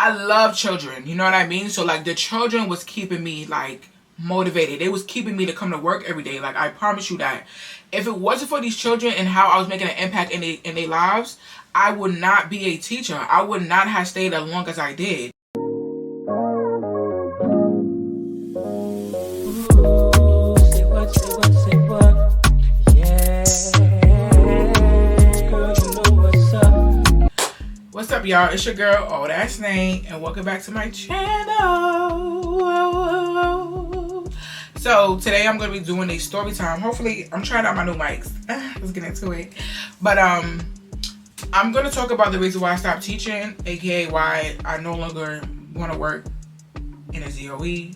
I love children, you know what I mean? So like the children was keeping me like motivated. They was keeping me to come to work every day. Like I promise you that. If it wasn't for these children and how I was making an impact in their lives, I would not be a teacher. I would not have stayed as long as I did. What's up, y'all? It's your girl, Oh That's Nate, and welcome back to my channel. So today I'm going to be doing a story time. Hopefully, I'm trying out my new mics. Let's get into it. But I'm going to talk about the reason why I stopped teaching, aka why I no longer want to work in a DOE,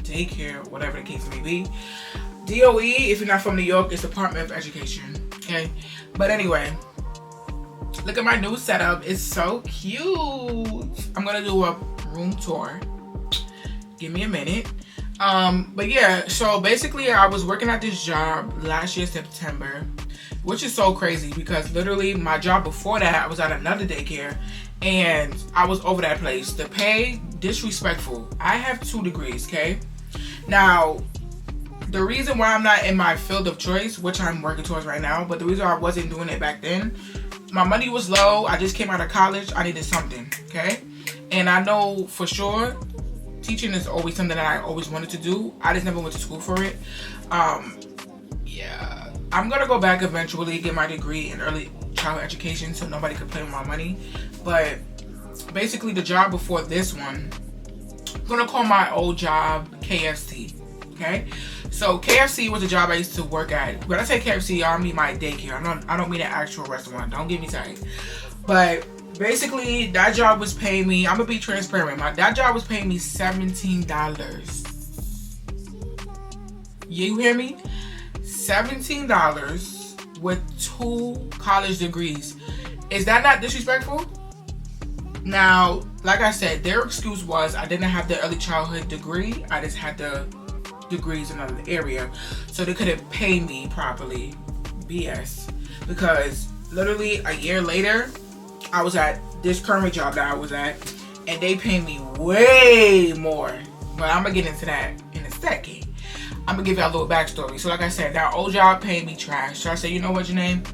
daycare, whatever the case may be. DOE, if you're not from New York, is Department of Education. Okay, but anyway. Look at my new setup. It's so cute. I'm gonna do a room tour. Give me a minute. But yeah, so basically I was working at this job last year, September, which is so crazy because literally my job before that, I was at another daycare and I was over that place. The pay, disrespectful. I have 2 degrees, okay? Now, the reason why I'm not in my field of choice, which I'm working towards right now, but the reason why I wasn't doing it back then, my money was low. I just came out of college. I needed something, okay? And I know for sure teaching is always something that I always wanted to do. I just never went to school for it. Yeah, I'm gonna go back eventually, get my degree in early childhood education so nobody could play with my money. But basically the job before this one, I'm gonna call my old job KFC, okay? So KFC was a job I used to work at. When I say KFC, I mean my daycare. I don't mean an actual restaurant. Don't get me tight. But basically, that job was paying me. I'm gonna be transparent. That job was paying me $17. You hear me? $17 with 2 college degrees. Is that not disrespectful? Now, like I said, their excuse was I didn't have the early childhood degree. I just had the degrees in another area, so they couldn't pay me properly. BS. Because literally a year later, I was at this current job that I was at, and they pay me way more. But I'm gonna get into that in a second. I'm gonna give y'all a little backstory. So like I said, that old job paid me trash. So I said, you know what, Janae?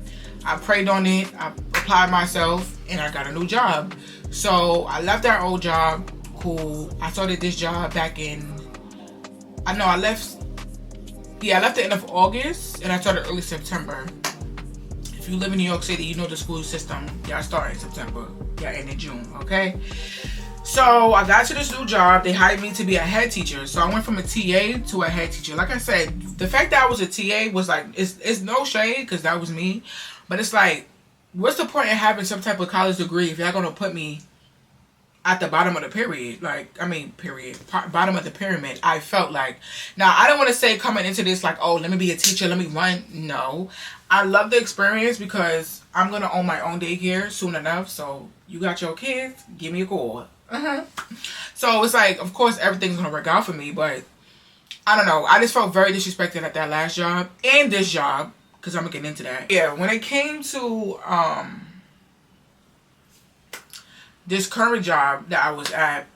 I prayed on it, I applied myself, and I got a new job. So I left that old job. Cool. I started this job back in, I left the end of August and I started early September. If you live in New York City, you know the school system. Y'all start in September. Y'all end in June, okay? So I got to this new job. They hired me to be a head teacher. So I went from a TA to a head teacher. Like I said, the fact that I was a TA was like, it's no shade because that was me. But it's like, what's the point in having some type of college degree if y'all gonna put me at the bottom of the period, bottom of the pyramid? I felt like. Now, I don't want to say coming into this like, oh, let me be a teacher, let me run. No, I love the experience because I'm going to own my own daycare soon enough. So you got your kids, give me a call. So it's like, of course, everything's going to work out for me. But I don't know. I just felt very disrespected at that last job and this job because I'm going to get into that. Yeah, when it came to this current job that I was at,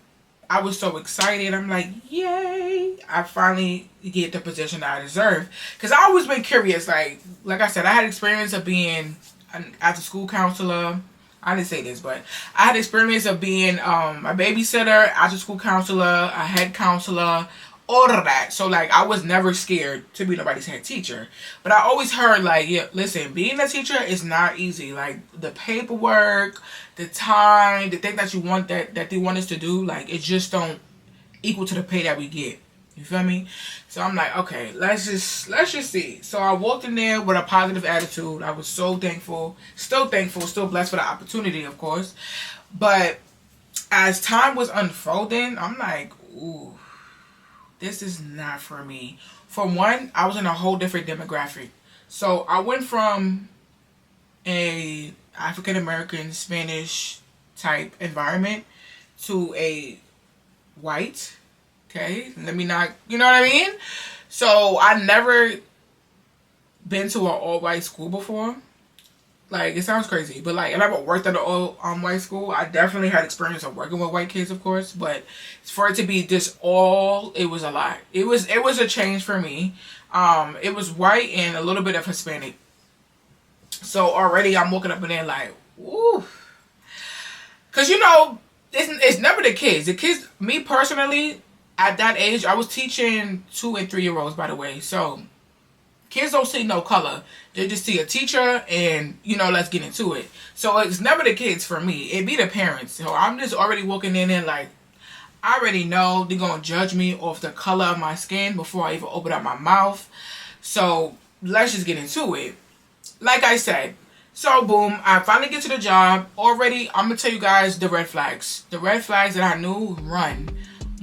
I was so excited. I'm like, yay, I finally get the position that I deserve. Because I always been curious. Like I said, I had experience of being an after school counselor. I didn't say this, but I had experience of being a babysitter, after school counselor, a head counselor, all of that. So like I was never scared to be nobody's head teacher. But I always heard like, yeah, listen, being a teacher is not easy. Like the paperwork, the time, the thing that you want that they want us to do, like it just don't equal to the pay that we get. You feel me? So I'm like, okay, let's just see. So I walked in there with a positive attitude. I was so thankful, still blessed for the opportunity, of course. But as time was unfolding, I'm like, ooh, this is not for me. For one, I was in a whole different demographic. So I went from a African American, Spanish type environment to a white, okay? Let me not, you know what I mean? So I never been to an all white school before. Like, it sounds crazy, but like, I never worked at an all white school. I definitely had experience of working with white kids, of course, but for it to be this all, it was a lot. It was a change for me. It was white and a little bit of Hispanic. So already I'm walking up in there like, woo. Cause you know, it's never the kids. The kids, me personally, at that age, I was teaching 2 and 3 year olds, by the way. So kids don't see no color. They just see a teacher and, you know, let's get into it. So it's never the kids for me. It be the parents. So I'm just already walking in there like, I already know they're going to judge me off the color of my skin before I even open up my mouth. So let's just get into it. Like I said, so boom, I finally get to the job. Already, I'm going to tell you guys the red flags. The red flags that I knew, run.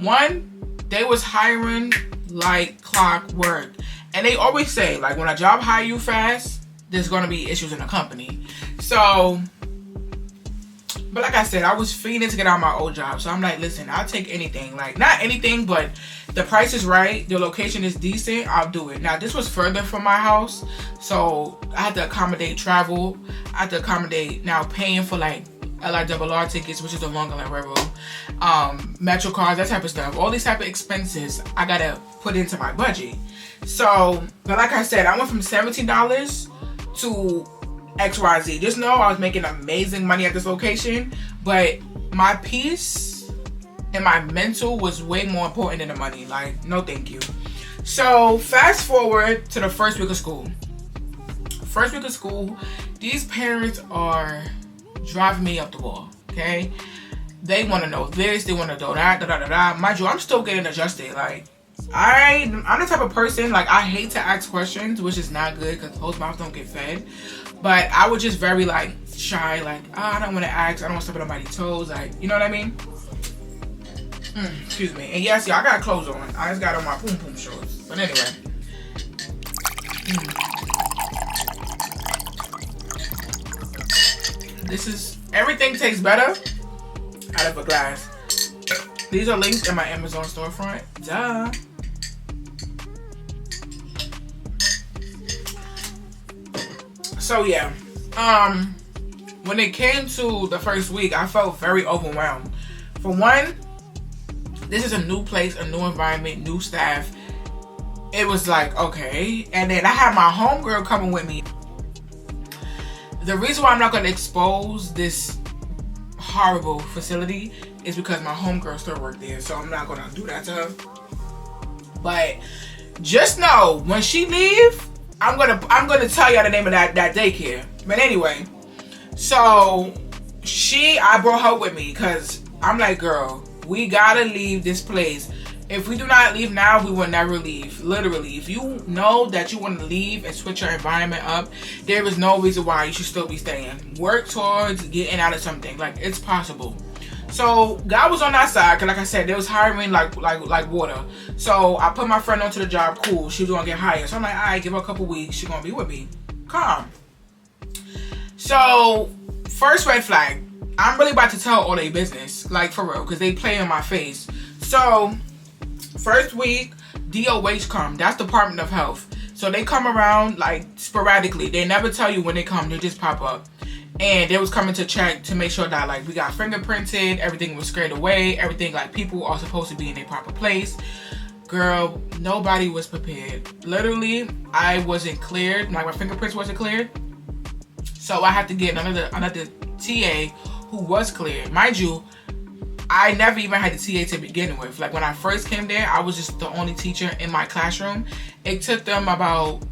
One, they was hiring like clockwork. And they always say, like, when a job hire you fast, there's going to be issues in the company. So, but like I said, I was fiending to get out of my old job. So I'm like, listen, I'll take anything. Like, not anything, but the price is right. The location is decent. I'll do it. Now, this was further from my house. So I had to accommodate travel. I had to accommodate now paying for, like, LIRR tickets, which is the Long Island Railroad, Metro cards, that type of stuff. All these type of expenses I got to put into my budget. So, but like I said, I went from $17 to XYZ. Just know I was making amazing money at this location, but my peace and my mental was way more important than the money. Like, no thank you. So, fast forward to the first week of school. First week of school, these parents are driving me up the wall, okay? They want to know this, they want to know that, da-da-da-da. Mind you, I'm still getting adjusted. Like, I'm the type of person, like, I hate to ask questions, which is not good because closed mouths don't get fed. But I was just very, like, shy, like, I don't want to ask, I don't want to step on nobody's toes, like, you know what I mean? Excuse me. And yes, y'all, I got clothes on. I just got on my poom poom shorts. But anyway. This is, everything tastes better out of a glass. These are linked in my Amazon storefront. Duh. So yeah, when it came to the first week, I felt very overwhelmed. For one, this is a new place, a new environment, new staff. It was like, okay. And then I had my homegirl coming with me. The reason why I'm not going to expose this horrible facility is because my homegirl still worked there. So I'm not going to do that to her. But just know, when she leave, I'm gonna tell y'all the name of that daycare. But anyway, so I brought her with me because I'm like, girl, we gotta leave this place. If we do not leave now, we will never leave. Literally, if you know that you want to leave and switch your environment up, there is no reason why you should still be staying. Work towards getting out of something. Like, it's possible. So God was on that side, cause like I said, they was hiring like water. So I put my friend onto the job. Cool, she was gonna get hired. So I'm like, all right, give her a couple weeks. She gonna be with me. Calm. So first red flag, I'm really about to tell all their business, like for real, cause they play in my face. So first week, DOH come. That's Department of Health. So they come around like sporadically. They never tell you when they come. They just pop up. And they was coming to check to make sure that, like, we got fingerprinted, everything was squared away, everything, like, people are supposed to be in their proper place. Girl, nobody was prepared. Literally, I wasn't cleared. Like, my fingerprints wasn't cleared. So I had to get another TA who was cleared. Mind you, I never even had the TA to begin with. Like, when I first came there, I was just the only teacher in my classroom. It took them about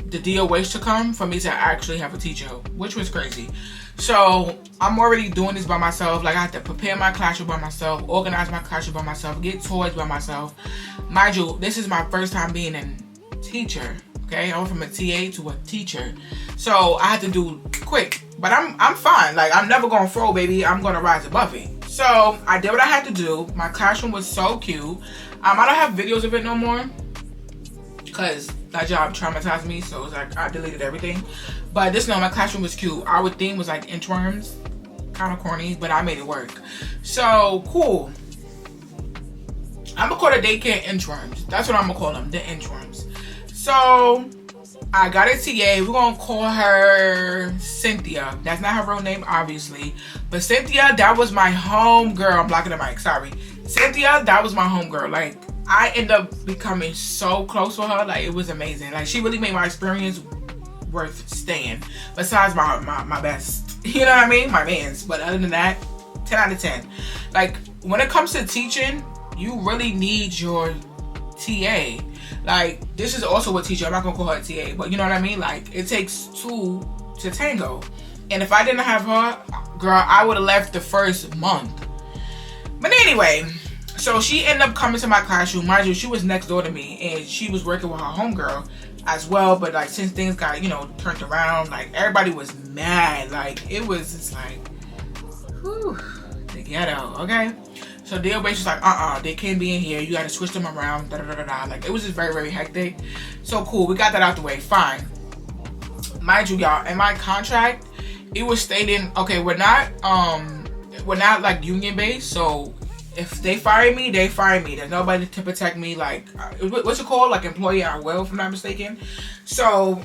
the DOH to come for me to actually have a teacher, which was crazy. So I'm already doing this by myself. Like, I had to prepare my classroom by myself, organize my classroom by myself, get toys by myself. Mind you, this is my first time being a teacher. Okay, I went from a TA to a teacher, so I had to do quick. But I'm fine. Like, I'm never gonna throw, baby. I'm gonna rise above it. So I did what I had to do. My classroom was so cute. I don't have videos of it no more, because that job traumatized me, so it was like I deleted everything. But just know my classroom was cute. Our theme was like inchworms, kind of corny, but I made it work. So cool. I'm gonna call the daycare inchworms. That's what I'm gonna call them, the inchworms. So I got a TA. We're gonna call her Cynthia. That's not her real name, obviously. But Cynthia, that was my home girl. I'm blocking the mic, sorry. Cynthia, that was my home girl. Like, I ended up becoming so close with her. Like, it was amazing. Like, she really made my experience worth staying. Besides my best. You know what I mean? My mans. But other than that, 10 out of 10. Like, when it comes to teaching, you really need your TA. Like, this is also a teacher. I'm not gonna call her a TA, but you know what I mean? Like, it takes two to tango. And if I didn't have her, girl, I would have left the first month. But anyway, so she ended up coming to my classroom. Mind you, she was next door to me, and she was working with her homegirl as well. But like, since things got, you know, turned around, like, everybody was mad. Like, it was just like, whew, the ghetto, okay? So deal base was like, they can't be in here. You gotta switch them around, da da da da. Like, it was just very, very hectic. So cool, we got that out the way, fine. Mind you, y'all, in my contract, it was stating, okay, we're not like union based. So if they fire me, they fire me. There's nobody to protect me. Like, what's it called? Like, employee at will, if I'm not mistaken. So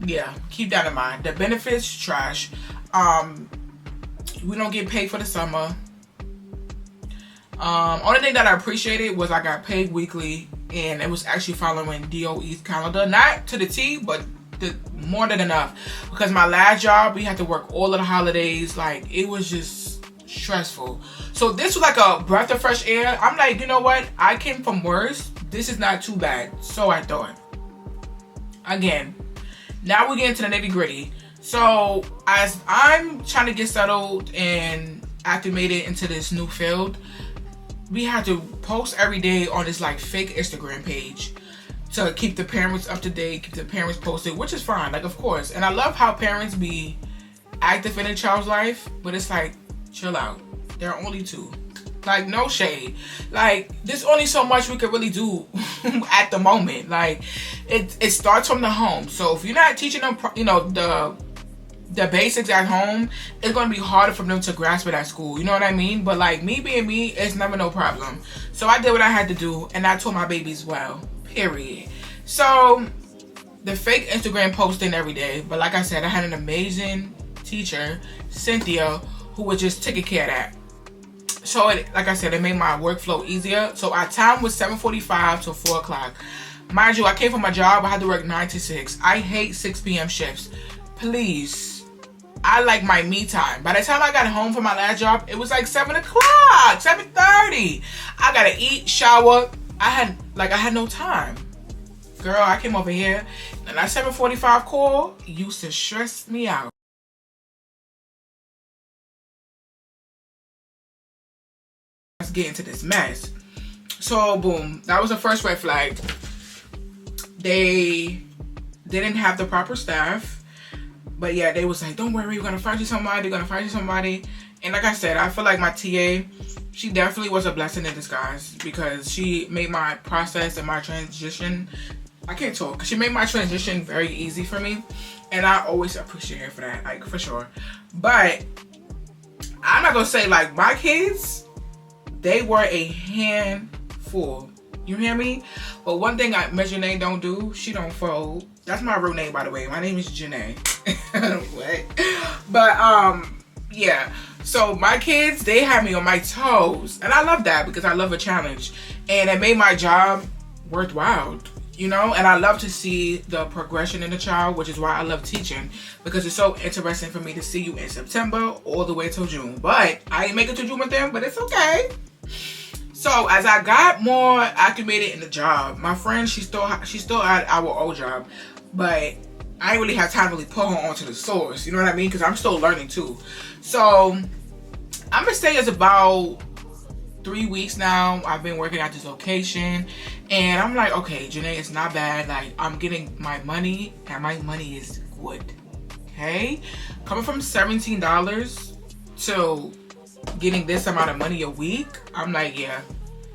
yeah, keep that in mind. The benefits, trash. We don't get paid for the summer. Only thing that I appreciated was I got paid weekly, and it was actually following DOE's calendar, not to the T, but more than enough. Because my last job, we had to work all of the holidays. Like, it was just stressful. So this was like a breath of fresh air. I'm like, you know what? I came from worse. This is not too bad. So I thought. Again, now we get into the nitty gritty. So as I'm trying to get settled and acclimated into this new field, we had to post every day on this like fake Instagram page to keep the parents up to date, keep the parents posted, which is fine, like, of course. And I love how parents be active in a child's life, but it's like, chill out. There are only two. Like, no shade. Like, there's only so much we could really do at the moment. Like, it starts from the home. So if you're not teaching them, you know, the basics at home, it's going to be harder for them to grasp it at school. You know what I mean? But like, me being me, it's never no problem. So I did what I had to do, and I told my babies well, period. So the fake Instagram posting every day, but like I said, I had an amazing teacher, Cynthia, who was just taking care of that. So like I said, it made my workflow easier. So our time was 7:45 to 4 o'clock. Mind you, I came from my job, I had to work 9 to 6. I hate 6 p.m. shifts. Please. I like my me time. By the time I got home from my last job, it was like 7 o'clock, 7:30. I gotta eat, shower. I had no time. Girl, I came over here, and that 7:45 call used to stress me out. Let's get into this mess. So boom, that was the first red flag. They didn't have the proper staff. But yeah, they was like, don't worry, we're gonna find you somebody, And like I said, I feel like my TA, she definitely was a blessing in disguise, because she made my process and my transition, I can't talk, she made my transition very easy for me. And I always appreciate her for that, like, for sure. But I'm not gonna say, like, my kids, they were a handful. You hear me? But one thing Miss Janae don't do, she don't fold. That's my real name, by the way. My name is Janae. What? But yeah. So my kids, they had me on my toes, and I love that, because I love a challenge, and it made my job worthwhile. You know, and I love to see the progression in the child, which is why I love teaching, because it's so interesting for me to see you in September all the way till June. But I ain't making it to June with them, but it's okay. So as I got more acclimated in the job, my friend, she's still at our old job, but I ain't really have time to really put her onto the source. You know what I mean? Because I'm still learning too. So I'm gonna say it's about 3 weeks now. I've been working at this location, and I'm like, okay, Janae, it's not bad. Like, I'm getting my money, and my money is good. Okay, coming from $17 to getting this amount of money a week, I'm like, yeah,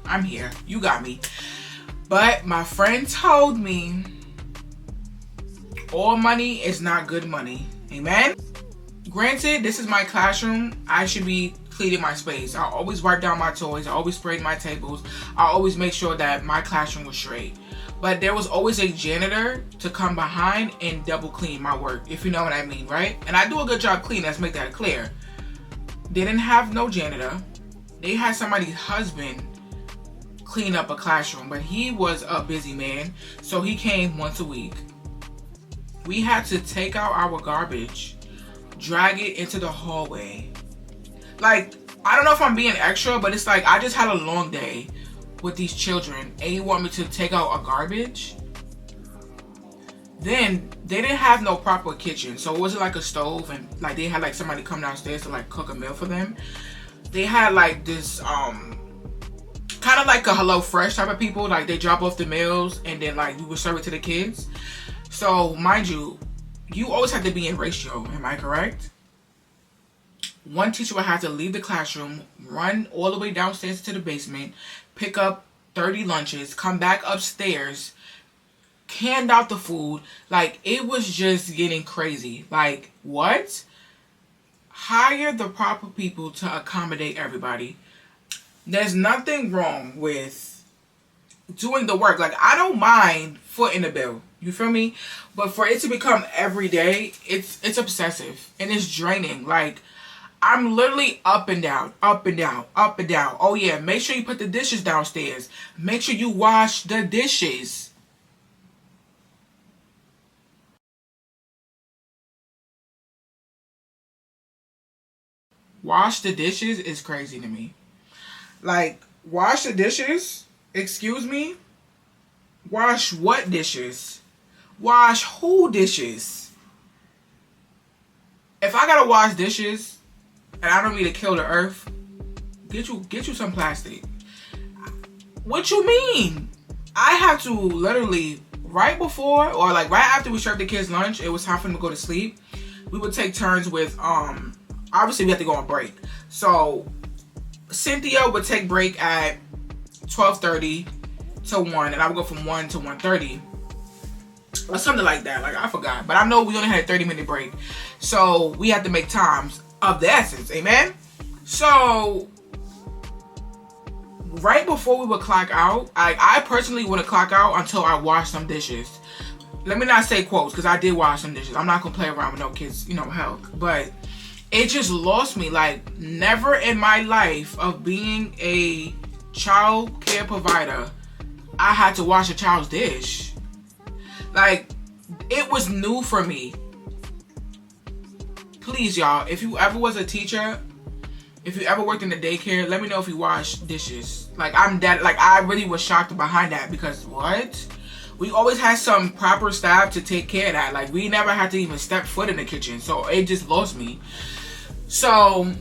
I'm here. You got me. But my friend told me all money is not good money. Amen. Granted, this is my classroom. I should be cleaning my space. I always wipe down my toys. I always sprayed my tables. I always make sure that my classroom was straight. but there was always a janitor to come behind and double clean my work, if you know what I mean, right? And I do a good job cleaning, let's make that clear. They didn't have no janitor. They had somebody's husband clean up a classroom, but he was a busy man, so he came once a week. We had to take out our garbage, drag it into the hallway. Like, I don't know if I'm being extra, but it's like I just had a long day with these children and you want me to take out a garbage? Then they didn't have no proper kitchen, so it wasn't like a stove and like they had like somebody come downstairs to like cook a meal for them. They had like this kind of like a Hello Fresh type of people, like they drop off the meals and then like you would serve it to the kids. So mind you, you always have to be in ratio, am I correct? One teacher would have to leave the classroom, run all the way downstairs to the basement, pick up 30 lunches, come back upstairs, canned out the food. Like, it was just getting crazy. Like, what? Hire the proper people to accommodate everybody. There's nothing wrong with doing the work. Like, I don't mind footing the bill. You feel me? But for it to become every day, it's obsessive and it's draining. Like, I'm literally up and down, up and down, up and down. Oh yeah, make sure you put the dishes downstairs. Make sure you wash the dishes. Wash the dishes is crazy to me. Like, wash the dishes? Excuse me? Wash what dishes? Wash who dishes? If I gotta wash dishes and I don't need to kill the earth, get you some plastic. What you mean? I have to literally right before or like right after we served the kids lunch, it was time for them to go to sleep. We would take turns with obviously we had to go on break. So Cynthia would take break at 12:30 to 1 and I would go from 1 to 1:30 or something like that. Like, I forgot, but I know we only had a 30-minute break, so we had to make times of the essence. Amen. So right before we would clock out, I personally wouldn't clock out until I washed some dishes. Let me not say quotes, because I did wash some dishes. I'm not gonna play around with no kids, health. But it just lost me. Like, never in my life of being a child care provider, I had to wash a child's dish. Like, it was new for me. Please, y'all, if you ever was a teacher, if you ever worked in the daycare, let me know if you wash dishes. Like, I really was shocked behind that, because what? We always had some proper staff to take care of that. Like, we never had to even step foot in the kitchen, so it just lost me. So,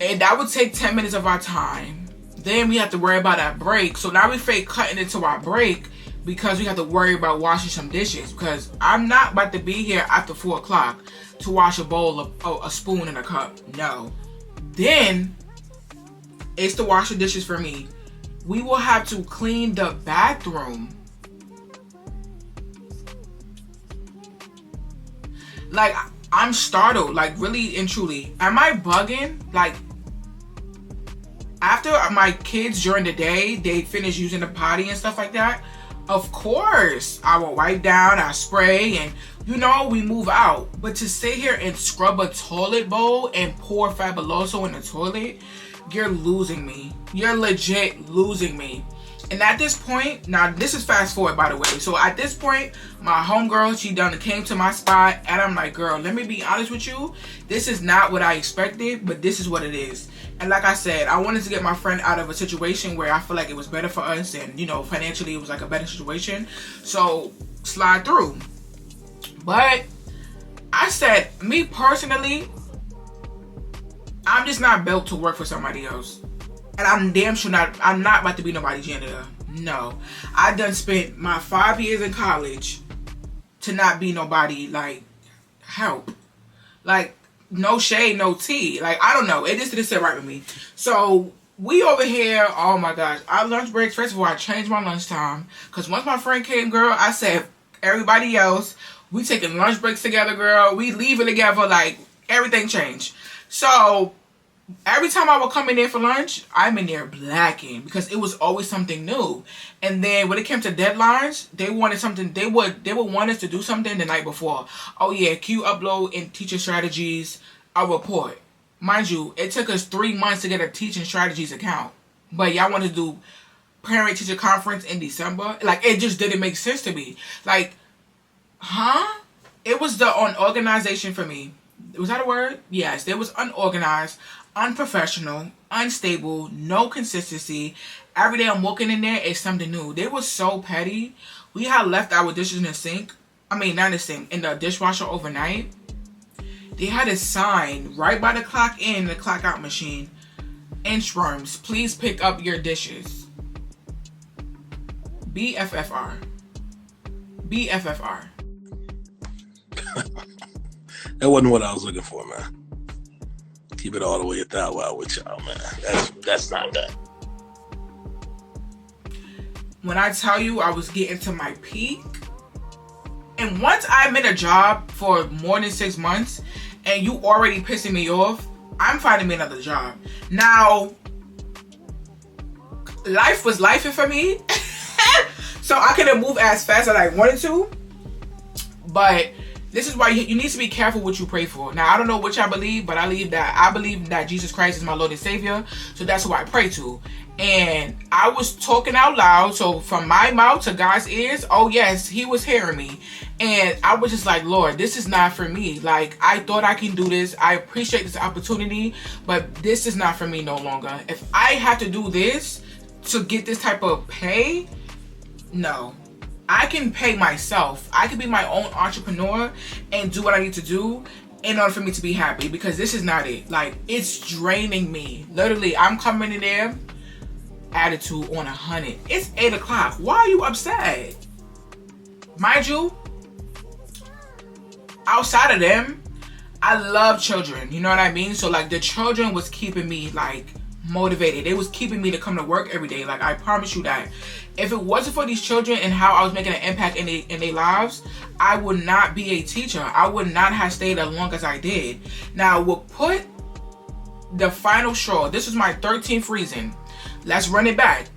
and that would take 10 minutes of our time. Then we have to worry about that break. So now we fake cutting into our break because we have to worry about washing some dishes. Because I'm not about to be here after 4 o'clock to wash a bowl of a spoon and a cup. No. Then it's to wash the dishes for me. We will have to clean the bathroom. Like, I'm startled, like, really and truly. Am I bugging? Like, after my kids during the day, they finish using the potty and stuff like that, of course, I will wipe down, I spray, and, we move out. But to sit here and scrub a toilet bowl and pour Fabuloso in the toilet, you're losing me. You're legit losing me. And at this point, now this is fast forward, by the way. So at this point, my homegirl, she done came to my spot, and I'm like, girl, let me be honest with you. This is not what I expected, but this is what it is. And like I said, I wanted to get my friend out of a situation where I feel like it was better for us, and financially it was like a better situation. So slide through. But I said, me personally, I'm just not built to work for somebody else. And I'm damn sure I'm not about to be nobody's janitor. No. I done spent my 5 years in college to not be nobody, like, help. Like, no shade, no tea. Like, I don't know. It just didn't sit right with me. So, we over here, oh my gosh. Our lunch breaks, first of all, I changed my lunchtime. Because once my friend came, girl, I said, everybody else, we taking lunch breaks together, girl. We leaving together, like, everything changed. So, Every time I would come in there for lunch, I'm in there blacking because it was always something new. And then when it came to deadlines, they wanted something. They would want us to do something the night before. Oh yeah, can you upload in teacher strategies a report? Mind you, it took us 3 months to get a teaching strategies account, but y'all wanted to do parent teacher conference in December. Like, it just didn't make sense to me. Like, huh? It was the unorganization for me. Was that a word? Yes, it was unorganized, unprofessional, unstable, no consistency. Every day I'm walking in there, it's something new. They were so petty. We had left our dishes in the sink. I mean, not in the sink, in the dishwasher overnight. They had a sign right by the clock in, the clock out machine. Inchworms, please pick up your dishes. BFFR. BFFR. That wasn't what I was looking for, man. Keep it all the way at that wild with y'all, man. That's not that. When I tell you I was getting to my peak, and once I'm in a job for more than 6 months, and you already pissing me off, I'm finding me another job. Now, life was lifing for me, so I couldn't move as fast as I wanted to, but this is why you need to be careful what you pray for. Now, I don't know which I believe, but I believe that Jesus Christ is my Lord and Savior. So that's who I pray to. And I was talking out loud. So from my mouth to God's ears, oh yes, he was hearing me. And I was just like, Lord, this is not for me. Like, I thought I can do this. I appreciate this opportunity, but this is not for me no longer. If I have to do this to get this type of pay, no. I can pay myself. I can be my own entrepreneur and do what I need to do in order for me to be happy, because this is not it. Like, it's draining me. Literally, I'm coming in there, attitude on 100. It's 8 o'clock. Why are you upset? Mind you, outside of them, I love children. You know what I mean? So, like, the children was keeping me, like, motivated. They was keeping me to come to work every day. Like, I promise you that. If it wasn't for these children and how I was making an impact in their lives, I would not be a teacher. I would not have stayed as long as I did. Now, we'll put the final straw. This was my 13th reason. Let's run it back.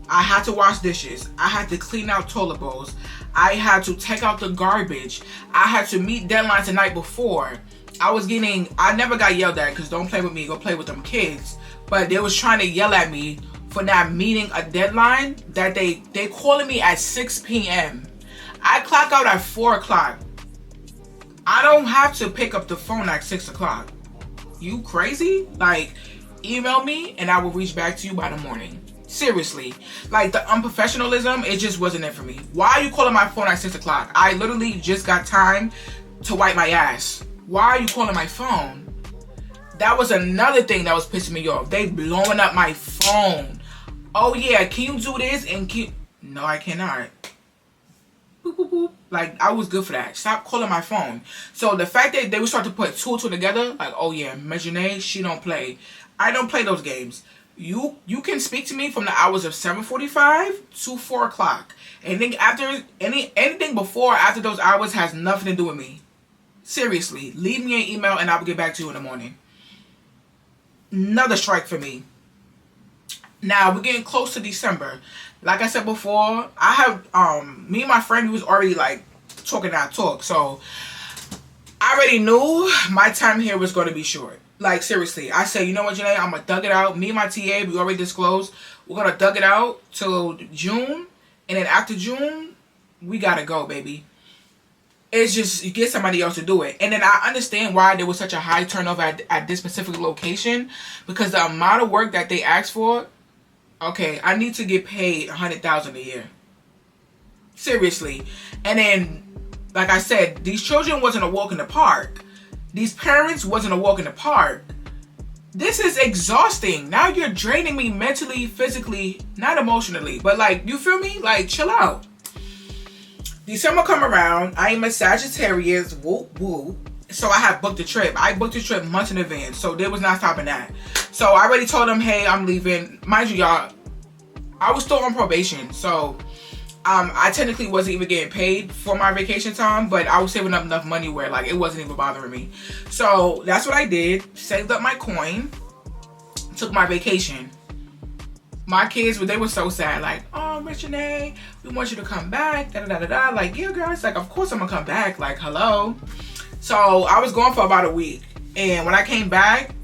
I had to wash dishes. I had to clean out toilet bowls. I had to take out the garbage. I had to meet deadlines the night before. I never got yelled at, because don't play with me, go play with them kids. But they was trying to yell at me for not meeting a deadline that they calling me at 6 p.m. I clock out at 4 o'clock. I don't have to pick up the phone at 6 o'clock. You crazy? Like, email me and I will reach back to you by the morning. Seriously. Like, the unprofessionalism, it just wasn't it for me. Why are you calling my phone at 6 o'clock? I literally just got time to wipe my ass. Why are you calling my phone? That was another thing that was pissing me off. They blowing up my phone. Oh yeah, can you do this? No, I cannot. Boop, boop, boop. Like, I was good for that. Stop calling my phone. So the fact that they would start to put two together, like, oh yeah, Mejanay, she don't play. I don't play those games. You can speak to me from the hours of 7:45 to 4 o'clock. Anything before or after those hours has nothing to do with me. Seriously, leave me an email and I will get back to you in the morning. Another strike for me. Now, we're getting close to December. Like I said before, I have, me and my friend, we was already, like, talking that talk. So, I already knew my time here was going to be short. Like, seriously. I said, you know what, Janae? I'm going to thug it out. Me and my TA, we already disclosed. We're going to thug it out till June. And then after June, we got to go, baby. It's just, you get somebody else to do it. And then I understand why there was such a high turnover at this specific location. Because the amount of work that they asked for, okay, I need to get paid $100,000 a year. Seriously. And then, like I said, these children wasn't a walk in the park. These parents wasn't a walk in the park. This is exhausting. Now you're draining me mentally, physically, not emotionally. But, like, you feel me? Like, chill out. December come around. I am a Sagittarius. Whoop, whoop. So I have booked a trip. I booked a trip months in advance. So there was not stopping that. So I already told them, hey, I'm leaving. Mind you, y'all, I was still on probation. So I technically wasn't even getting paid for my vacation time. But I was saving up enough money where, like, it wasn't even bothering me. So that's what I did. Saved up my coin. took my vacation. My kids, they were so sad, like, oh, Miss Janae, we want you to come back, da-da-da-da-da. Like, yeah, girl, it's like, of course I'm gonna come back, like, hello. So I was gone for about a week, and when I came back,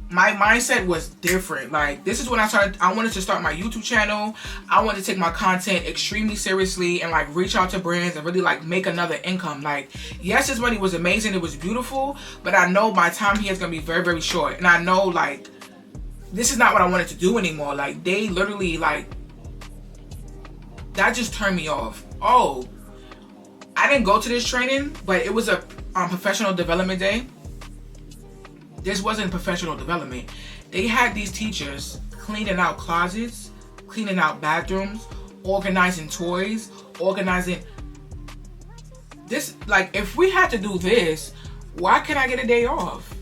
my mindset was different. Like, this is when I wanted to start my YouTube channel. I wanted to take my content extremely seriously and like reach out to brands and really like make another income. Like, yes, this money was amazing, it was beautiful, but I know my time here is gonna be very, very short. And I know like, this is not what I wanted to do anymore. Like, they literally like, that just turned me off. Oh, I didn't go to this training, but it was a professional development day. This wasn't professional development. They had these teachers cleaning out closets, cleaning out bathrooms, organizing toys, organizing this. Like, if we had to do this, why can't I get a day off?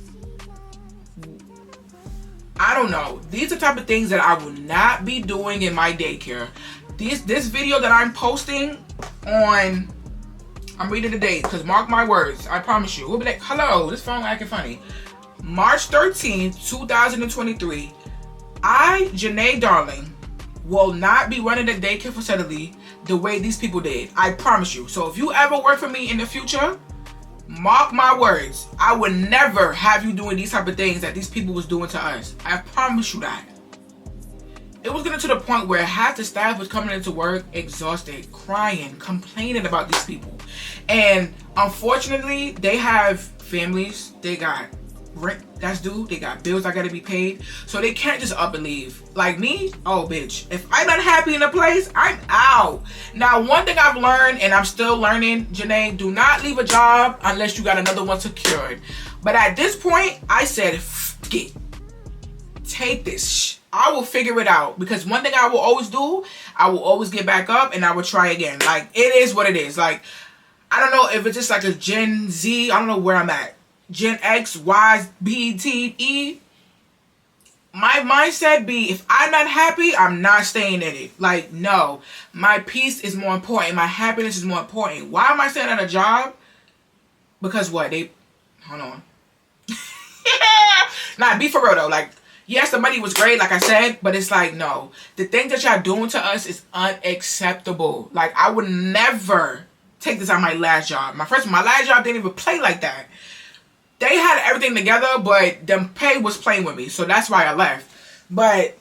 I don't know. These are the type of things that I will not be doing in my daycare. This video that I'm posting on, I'm reading the date, because mark my words, I promise you. We'll be like, hello, this phone acting funny. March 13th, 2023, I, Janae Darling, will not be running the daycare facility the way these people did. I promise you. So if you ever work for me in the future, mark my words, I would never have you doing these type of things that these people was doing to us. I promise you that. It was getting to the point where half the staff was coming into work exhausted, crying, complaining about these people. And unfortunately, they have families, they got rent that's due, they got bills that gotta be paid, so they can't just up and leave. Like me, oh bitch, if I'm not happy in a place, I'm out. Now, one thing I've learned, and I'm still learning, Janae, do not leave a job unless you got another one secured. But at this point, I said, F it, take this. I will figure it out, because one thing I will always do, I will always get back up and I will try again. Like, it is what it is. Like, I don't know if it's just like a Gen Z, I don't know where I'm at. Gen X, Y, B, T, E. My mindset be, if I'm not happy, I'm not staying in it. Like, no. My peace is more important. My happiness is more important. Why am I staying at a job? Because what? Hold on. Nah, be for real though. Like, yes, the money was great, like I said, but it's like, no. The thing that y'all doing to us is unacceptable. Like, I would never take this on my last job. My last job didn't even play like that. They had everything together, but them pay was playing with me. So that's why I left. But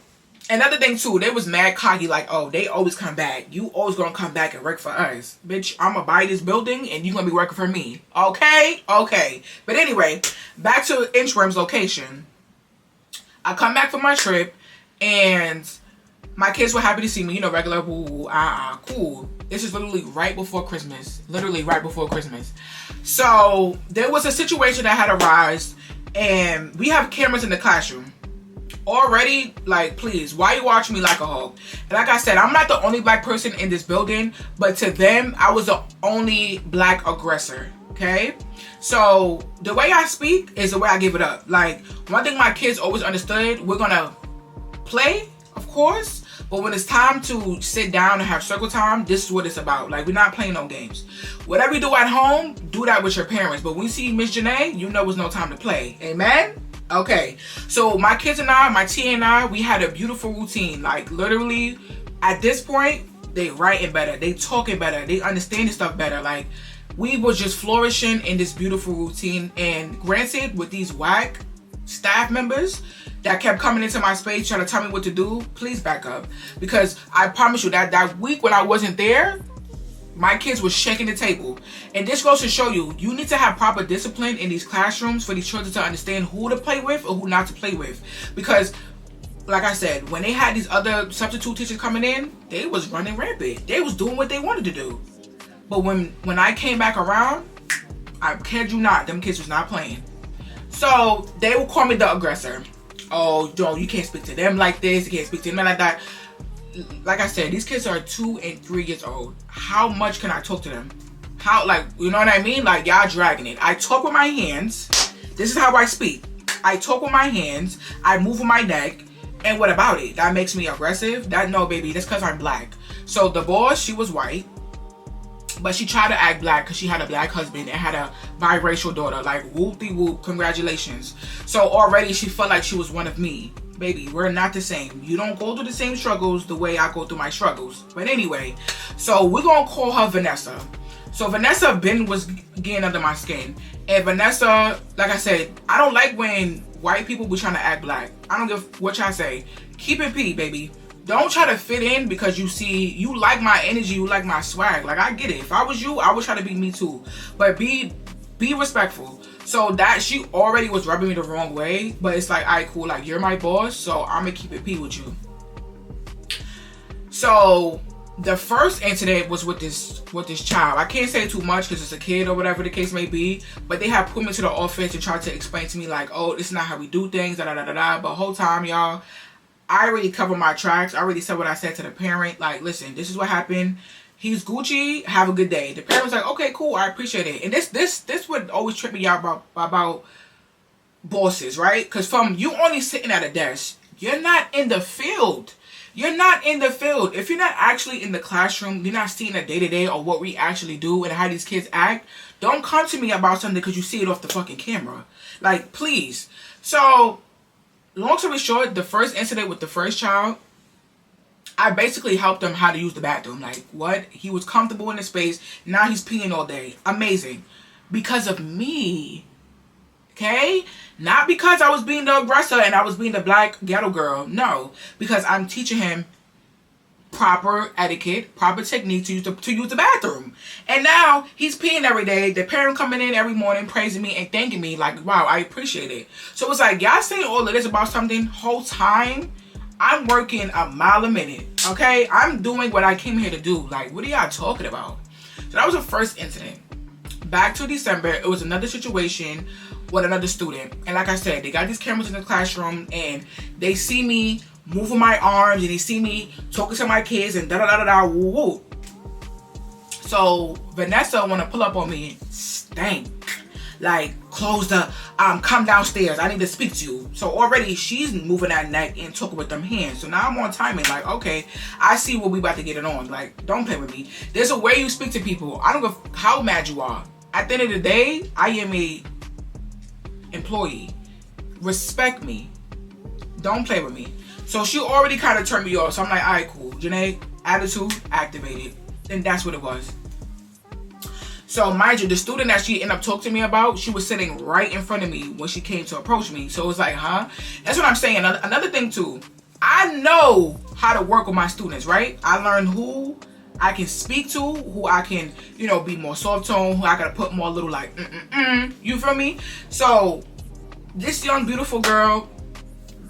another thing too, they was mad cocky, like, oh, they always come back. You always gonna come back and work for us. Bitch, I'm gonna buy this building and you gonna be working for me. Okay? Okay. But anyway, back to Inchworm's location. I come back from my trip and my kids were happy to see me, you know, regular, cool. This is literally right before Christmas. Literally right before Christmas. So there was a situation that had arisen, and we have cameras in the classroom. Already, like, please, why you watching me like a hog? And like I said, I'm not the only black person in this building, but to them, I was the only black aggressor, okay? So the way I speak is the way I give it up. Like, one thing my kids always understood, we're gonna play, of course, but when it's time to sit down and have circle time, this is what it's about. Like, we're not playing no games. Whatever you do at home, do that with your parents. But when you see Miss Janae, you know it's no time to play. Amen? Okay. So my kids and I, my teen and I, we had a beautiful routine. Like, literally, at this point, they writing better. They talking better. They understanding stuff better. Like, we were just flourishing in this beautiful routine. And granted, with these whack staff members that kept coming into my space trying to tell me what to do, please back up. Because I promise you that week when I wasn't there, my kids were shaking the table. And this goes to show you, you need to have proper discipline in these classrooms for these children to understand who to play with or who not to play with. Because, like I said, when they had these other substitute teachers coming in, they was running rampant. They was doing what they wanted to do. But when I came back around, I kid you not, them kids was not playing. So they would call me the aggressor. Oh, Joe, you can't speak to them like this. You can't speak to them like that. Like I said, these kids are 2 and 3 years old. How much can I talk to them? How, like, you know what I mean? Like, y'all dragging it. I talk with my hands. This is how I speak. I talk with my hands. I move with my neck. And what about it? That makes me aggressive? No, baby. That's because I'm black. So the boss, she was white. But she tried to act black because she had a black husband and had a biracial daughter. Like, whoop-de-whoop, congratulations. So already she felt like she was one of me. Baby, we're not the same. You don't go through the same struggles the way I go through my struggles. But anyway, so we're going to call her Vanessa. So Vanessa was getting under my skin. And Vanessa, like I said, I don't like when white people be trying to act black. I don't give what y'all say. Keep it P, baby. Don't try to fit in because you like my energy, you like my swag. Like, I get it. If I was you, I would try to be me too. But be respectful. So that she already was rubbing me the wrong way. But it's like, alright, cool. Like, you're my boss, so I'm going to keep it P with you. So the first incident was with this child. I can't say too much because it's a kid or whatever the case may be. But they had put me to the office and tried to explain to me like, oh, this is not how we do things, da da da da da. But the whole time, y'all, I already covered my tracks. I already said what I said to the parent. Like, listen, this is what happened. He's Gucci. Have a good day. The parent was like, okay, cool. I appreciate it. And this would always trip me out about bosses, right? Because from you only sitting at a desk, you're not in the field. You're not in the field. If you're not actually in the classroom, you're not seeing the day-to-day or what we actually do and how these kids act, don't come to me about something because you see it off the fucking camera. Like, please. So, long story short, the first incident with the first child, I basically helped him how to use the bathroom. Like, what? He was comfortable in the space. Now he's peeing all day. Amazing. Because of me. Okay? Not because I was being the aggressor and I was being the black ghetto girl. No. Because I'm teaching him proper etiquette, proper technique to use the bathroom. And now he's peeing every day. The parent coming in every morning praising me and thanking me like, wow, I appreciate it. So it's like, y'all saying all of this about something whole time. I'm working a mile a minute. Okay? I'm doing what I came here to do. Like, what are y'all talking about? So that was the first incident. Back to December, it was another situation with another student. And like I said, they got these cameras in the classroom and they see me moving my arms and they see me talking to my kids and da-da-da-da-da, woo-woo. So Vanessa want to pull up on me and stank. Like, close the, come downstairs. I need to speak to you. So already she's moving that neck and talking with them hands. So now I'm on timing. Like, okay, I see what we about to get it on. Like, don't play with me. There's a way you speak to people. I don't know how mad you are. At the end of the day, I am a employee. Respect me. Don't play with me. So she already kind of turned me off. So I'm like, all right, cool. Janae, attitude activated. And that's what it was. So mind you, the student that she ended up talking to me about, she was sitting right in front of me when she came to approach me. So it was like, huh? That's what I'm saying. Another thing too, I know how to work with my students, right? I learned who I can speak to, who I can, be more soft tone, who I gotta put more little like, you feel me? So this young, beautiful girl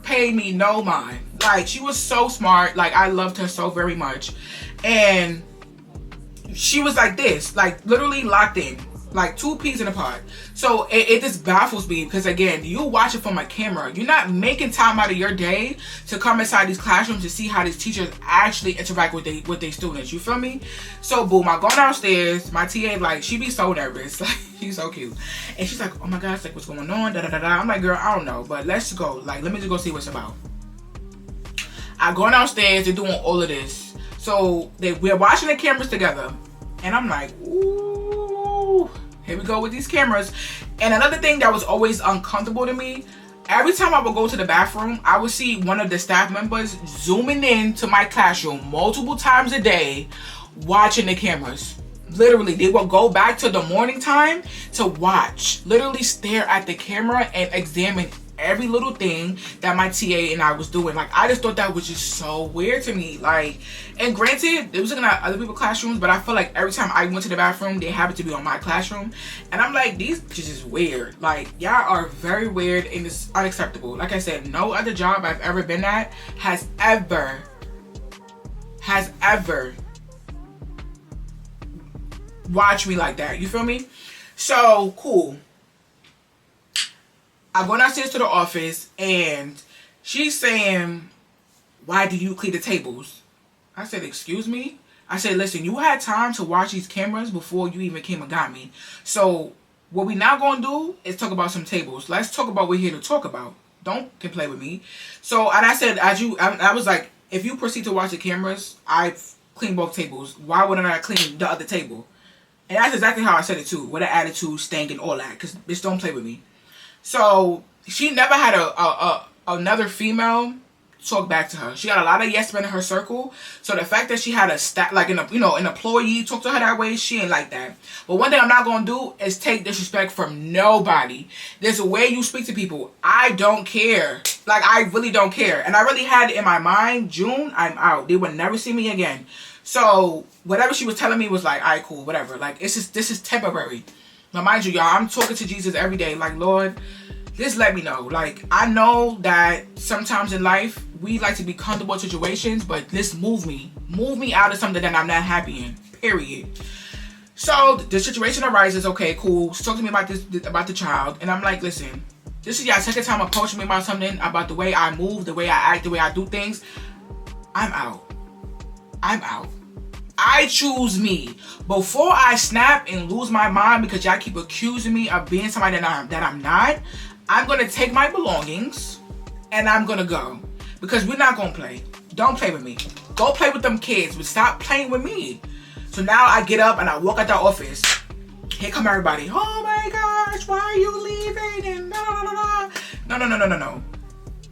paid me no mind. Like, she was so smart. Like, I loved her so very much. And she was like this, like literally locked in, like two peas in a pod. So it just baffles me because, again, you watch it from a camera. You're not making time out of your day to come inside these classrooms to see how these teachers actually interact with their students. You feel me? So boom, I go downstairs. My TA, like, she be so nervous. Like, she's so cute. And she's like, oh my gosh, like, what's going on? Da da da da. I'm like, girl, I don't know, but let's go. Like, let me just go see what's about. I go downstairs. They're doing all of this. So we're watching the cameras together. And I'm like, ooh, here we go with these cameras. And another thing that was always uncomfortable to me, every time I would go to the bathroom, I would see one of the staff members zooming in to my classroom multiple times a day, watching the cameras. Literally, they would go back to the morning time to watch, literally stare at the camera and examine every little thing that my TA and I was doing. Like, I just thought that was just so weird to me. Like, and granted, it was looking at other people's classrooms, but I feel like every time I went to the bathroom, they happened to be on my classroom. And I'm like, these bitches is weird. Like, y'all are very weird and it's unacceptable. Like I said, no other job I've ever been at has ever watched me like that. You feel me? So, cool. I go downstairs to the office and she's saying, why do you clean the tables? I said, excuse me? I said, listen, you had time to watch these cameras before you even came and got me. So what we now going to do is talk about some tables. Let's talk about what we're here to talk about. Don't complain with me. So, and I said, I was like, if you proceed to watch the cameras, I've cleaned both tables. Why wouldn't I clean the other table? And that's exactly how I said it too. With an attitude, stank, and all that. Because bitch, don't play with me. So she never had another female talk back to her. She got a lot of yes men in her circle. So the fact that she had a an employee talk to her that way, she ain't like that. But one thing I'm not gonna do is take disrespect from nobody. There's a way you speak to people. I don't care. Like, I really don't care. And I really had it in my mind, June, I'm out. They would never see me again. So whatever she was telling me was like, all right, cool, whatever. Like, this is temporary. Now, mind you, y'all, I'm talking to Jesus every day. Like, Lord, just let me know. Like, I know that sometimes in life we like to be comfortable in situations, but this move me out of something that I'm not happy in, period. So the situation arises. Okay, cool. She talked to me about the child, and I'm like, listen, this is y'all second time approaching me about something, about the way I move, the way I act, the way I do things. I'm out. I choose me. Before I snap and lose my mind because y'all keep accusing me of being somebody that I'm not, I'm going to take my belongings and I'm going to go. Because we're not going to play. Don't play with me. Go play with them kids, but stop playing with me. So now I get up and I walk out the office. Here come everybody. Oh my gosh, why are you leaving? And no.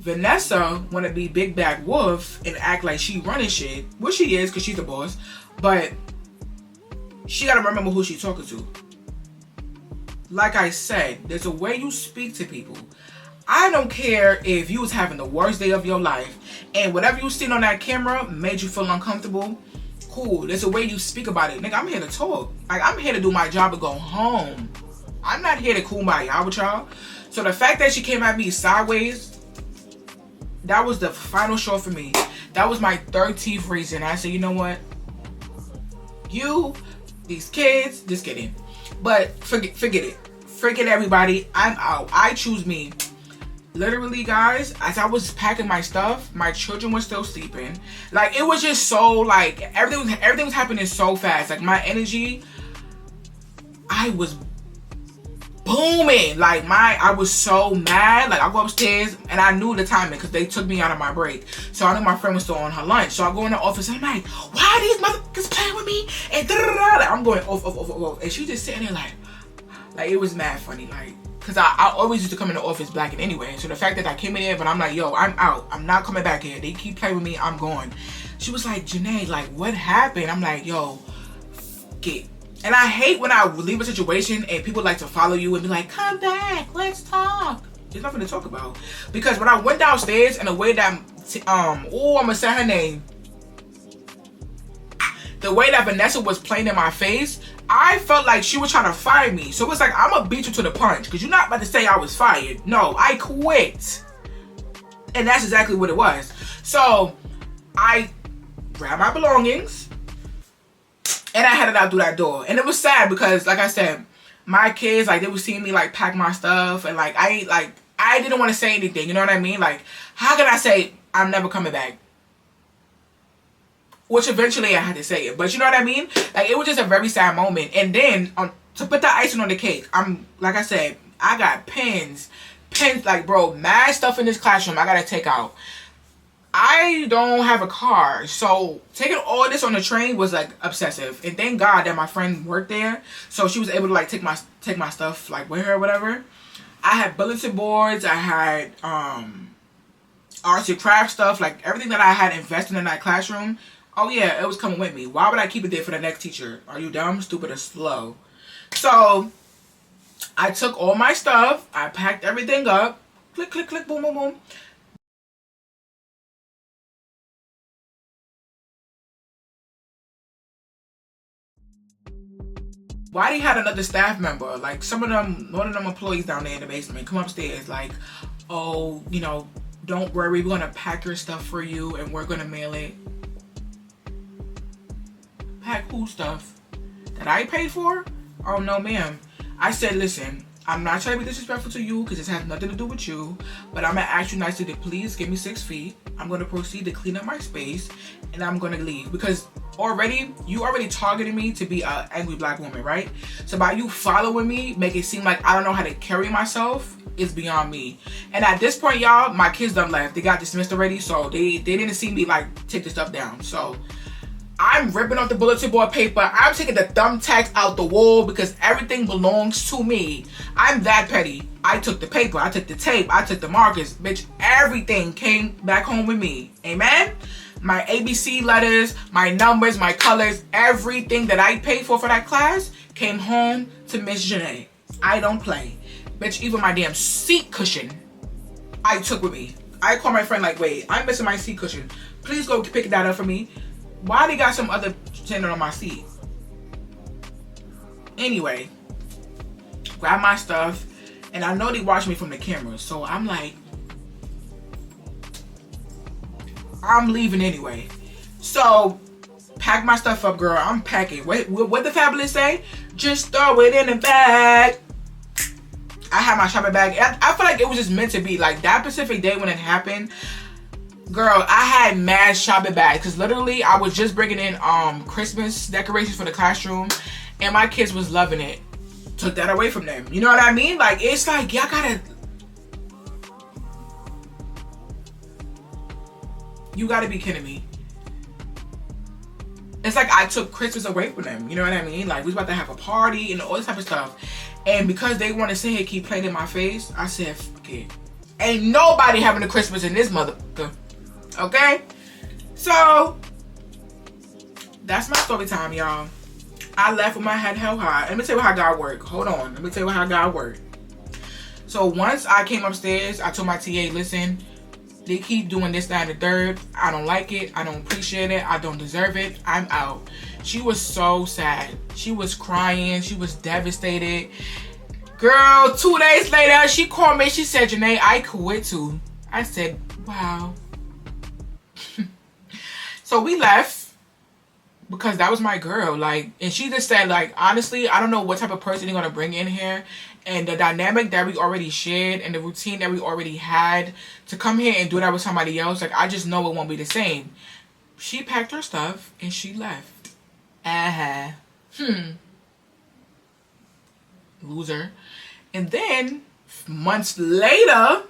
Vanessa want to be big bad wolf and act like she running shit. Well, she is because she's the boss. But she got to remember who she's talking to. Like I said, there's a way you speak to people. I don't care if you was having the worst day of your life and whatever you seen on that camera made you feel uncomfortable. Cool. There's a way you speak about it. Nigga, I'm here to talk. Like, I'm here to do my job and go home. I'm not here to kumbaya with y'all. So the fact that she came at me sideways, that was the final straw for me. That was my 13th reason. I said, you know what? These kids, just kidding. But forget it. Forget everybody. I'm out. I choose me. Literally, guys, as I was packing my stuff, my children were still sleeping. Like, it was just so, like, everything was happening so fast. Like, my energy, I was booming. Like, I was so mad. Like, I go upstairs and I knew the timing because they took me out of my break. So I knew my friend was still on her lunch. So I go in the office and I'm like, why are these motherfuckers playing with me? And like, I'm going off. And she just sitting there like it was mad funny. Like, because I always used to come in the office blacking anyway. So the fact that I came in there, but I'm like, yo, I'm out. I'm not coming back here. They keep playing with me. I'm going. She was like, Janae, like, what happened? I'm like, yo, get. And I hate when I leave a situation and people like to follow you and be like, come back, let's talk. There's nothing to talk about. Because when I went downstairs and the way that, I'm gonna say her name. The way that Vanessa was playing in my face, I felt like she was trying to fire me. So it's like, I'm gonna beat you to the punch. Because you're not about to say I was fired. No, I quit. And that's exactly what it was. So I grabbed my belongings and I headed out through that door. And it was sad because, like I said, my kids, like, they were seeing me, like, pack my stuff. And, like, I didn't want to say anything. You know what I mean? Like, how can I say I'm never coming back? Which eventually I had to say it. But you know what I mean? Like, it was just a very sad moment. And then, to put the icing on the cake, like I said, I got pens, like, bro, mad stuff in this classroom I gotta take out. I don't have a car, so taking all this on the train was, like, obsessive. And thank God that my friend worked there, so she was able to, like, take my stuff, like, with her or whatever. I had bulletin boards, I had arts and craft stuff, like, everything that I had invested in that classroom. Oh yeah, it was coming with me. Why would I keep it there for the next teacher? Are you dumb, stupid, or slow? So I took all my stuff, I packed everything up, click, click, click, boom, boom, boom. Why had another staff member, like one of them employees down there in the basement, come upstairs like, oh, you know, don't worry, we're gonna pack your stuff for you and we're gonna mail it. Pack who stuff? That I paid for? Oh no, ma'am. I said, listen, I'm not trying to be disrespectful to you because this has nothing to do with you, but I'm gonna ask you nicely to please give me 6 feet. I'm gonna proceed to clean up my space and I'm gonna leave because you already targeted me to be an angry black woman, right? So by you following me, make it seem like I don't know how to carry myself is beyond me. And at this point, y'all, my kids done left. They got dismissed already, so they didn't see me like take the stuff down. So I'm ripping off the bulletin board paper. I'm taking the thumbtacks out the wall because everything belongs to me. I'm that petty. I took the paper, I took the tape, I took the markers. Bitch, everything came back home with me. Amen? My ABC letters, my numbers, my colors, everything that I paid for that class came home to Miss Janae. I don't play. Bitch, even my damn seat cushion I took with me. I called my friend like, wait, I'm missing my seat cushion. Please go pick that up for me. Why they got some other standing on my seat? Anyway, grab my stuff, and I know they watch me from the camera, so I'm like, I'm leaving anyway. So, pack my stuff up, girl. I'm packing. What the Fabulous say? Just throw it in the bag. I had my shopping bag. I feel like it was just meant to be. Like, that specific day when it happened, girl, I had mad shopping bags. Because literally, I was just bringing in Christmas decorations for the classroom. And my kids was loving it. Took that away from them. You know what I mean? Like, it's like, y'all gotta... You gotta be kidding me. It's like I took Christmas away from them. You know what I mean? Like, we was about to have a party and all this type of stuff. And because they want to sit here keep playing in my face, I said, fuck it. Ain't nobody having a Christmas in this motherfucker. Okay? So, that's my story time, y'all. I left with my head held high. Let me tell you how God worked. Hold on. Let me tell you how God worked. So, once I came upstairs, I told my TA, listen, they keep doing this, that, and the third. I don't like it. I don't appreciate it. I don't deserve it. I'm out. She was so sad. She was crying. She was devastated. Girl, 2 days later, she called me. She said, Janae, I quit too. I said, wow. So we left because that was my girl. Like, and she just said, like, honestly, I don't know what type of person you're going to bring in here. And the dynamic that we already shared and the routine that we already had to come here and do that with somebody else, like, I just know it won't be the same. She packed her stuff and she left. Loser. And then, months later,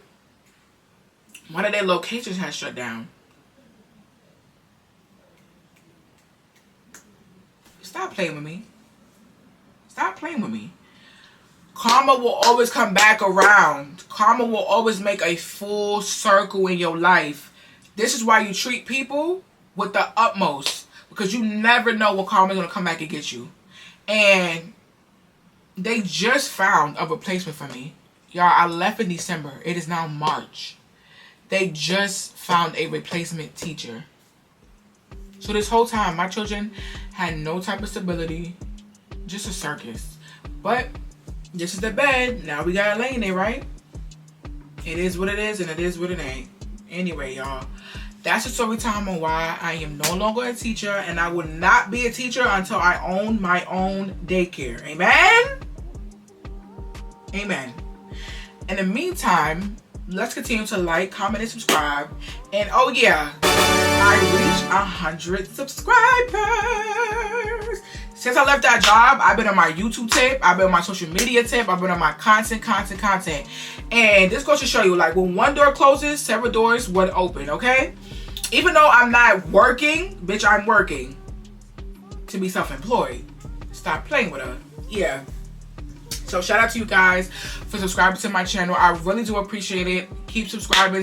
one of their locations had shut down. Stop playing with me. Stop playing with me. Karma will always come back around. Karma will always make a full circle in your life. This is why you treat people with the utmost. Because you never know when karma is going to come back and get you. And they just found a replacement for me. Y'all, I left in December. It is now March. They just found a replacement teacher. So this whole time, my children had no type of stability. Just a circus. But this is the bed. Now we got to lay in it, right? It is what it is and it is what it ain't. Anyway, y'all. That's the story time on why I am no longer a teacher, and I will not be a teacher until I own my own daycare. Amen? Amen. In the meantime, let's continue to like, comment, and subscribe. And oh yeah, I reached 100 subscribers. Since I left that job, I've been on my YouTube tip. I've been on my social media tip. I've been on my content. And this goes to show you, like, when one door closes, several doors would open, okay? Even though I'm not working, bitch, I'm working to be self-employed. Stop playing with her. Yeah. So shout out to you guys for subscribing to my channel. I really do appreciate it. Keep subscribing,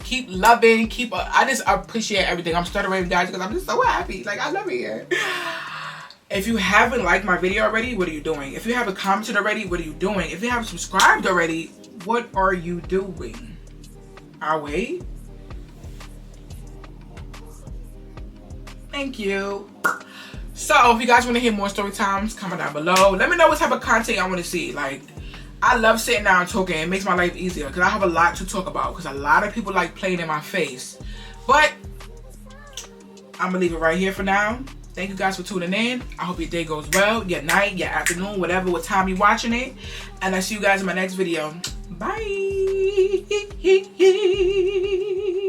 keep loving, I just appreciate everything. I'm stuttering, guys, because I'm just so happy. Like, I love it here. If you haven't liked my video already, what are you doing? If you haven't commented already, what are you doing? If you haven't subscribed already, what are you doing? I'll wait. Thank you. So, if you guys want to hear more story times, comment down below. Let me know what type of content I want to see. Like, I love sitting down and talking. It makes my life easier because I have a lot to talk about. Because a lot of people like playing in my face. But, I'm going to leave it right here for now. Thank you guys for tuning in. I hope your day goes well, your night, your afternoon, whatever, what time you're watching it. And I'll see you guys in my next video. Bye.